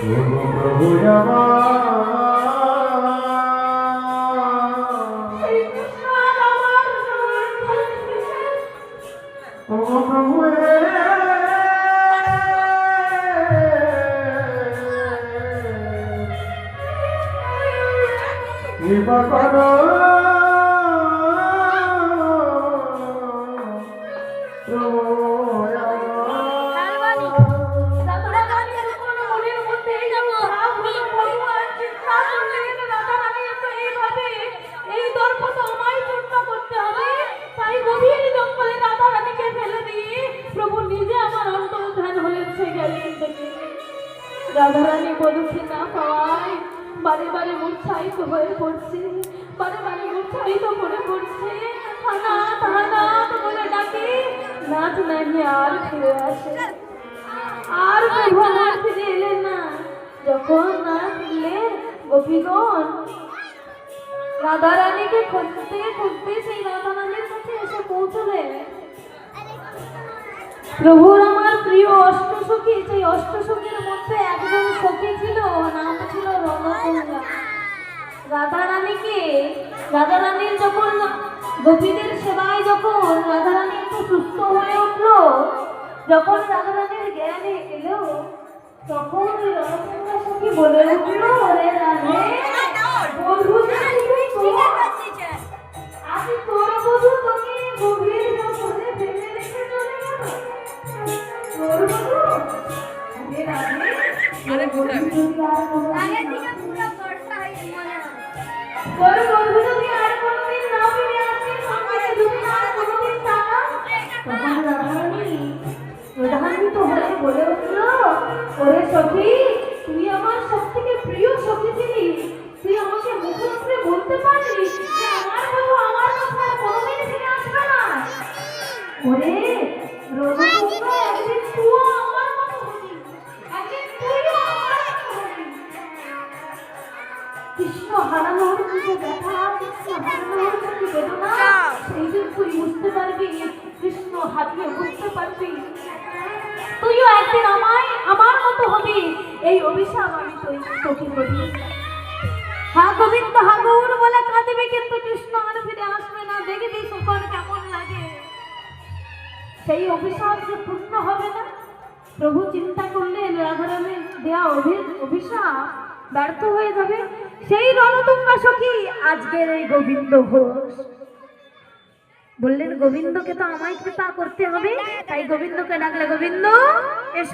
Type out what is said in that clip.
প্রভু কৃপা করো রাধারানী বধূকে না পাওয়ায় বারে বারে উৎসাহিত হয়ে পড়ছে, বারে বারে উৎসাহিত করে পড়ছে। হানাত হানাত বলে ডাকে, নাচ নাহি আর ফিরে আসে। আর ভগবান ফিরে এলেন না। যখন না ফিরলে গোপীগণ রাধারানীকে খুঁজতে খুঁজতে সেই রাধারানীর কাছে এসে পৌঁছলেন। প্রভুর আমার প্রিয় অষ্টসখী, সেই অষ্টসখীর মধ্যে একজন সখী ছিল, নাম ছিল রণতুঙ্গা। রাধারানীর যখন গোপীদের সেবায় যখন রাধারানী একটু সুস্থ হয়ে উঠলো, যখন রাধারানীর জ্ঞানে এলো, তখন ওই রণতুঙ্গা সখী বলে উঠলো, ওরে রাধে বধূ আমি তোর বধূ তোকে গভীর জলে ফেলে রেখে চলে গেল। বলে উঠল, ওরে সখী, তুই আমার সব থেকে প্রিয় সখী ছিলি, তুই আমাকে মুখে মুখে বলতে পারলি যে আমার বধূ আমার কথা কোনোদিন ফিরে আসবে না। ওরে রণতুঙ্গা, একদিন তুইও আমার মতো হবি, একদিন তুইও আমার মতো হবি। কৃষ্ণ হারানোর যে ব্যথা, কৃষ্ণ হারানোর যে বেদনা, সেই দিন তুই বুঝতে পারবি, কৃষ্ণ হারিয়ে বুঝতে পারবি, তুইও একদিন আমার মতো হবি। এই অভিশাপ আমি তোকে করি। হা গোবিন্দ হা গৌর বলে কাঁদবে, কিন্তু কৃষ্ণ আর ফিরে আসবে না। দেখবি সুখন কেমন লাগে। সেই অভিশাপ যে পূর্ণ হবে না। প্রভু চিন্তা করলেন রাধারামের দেয়া অভিশাপ ব্যর্থ হয়ে যাবে। সেই রণতুঙ্গা সখী আজকের এই গোবিন্দ ঘোষ বললেন, গোবিন্দকে তো আমায় কৃপা করতে হবে। তাই গোবিন্দকে ডাকলে, গোবিন্দ এসো।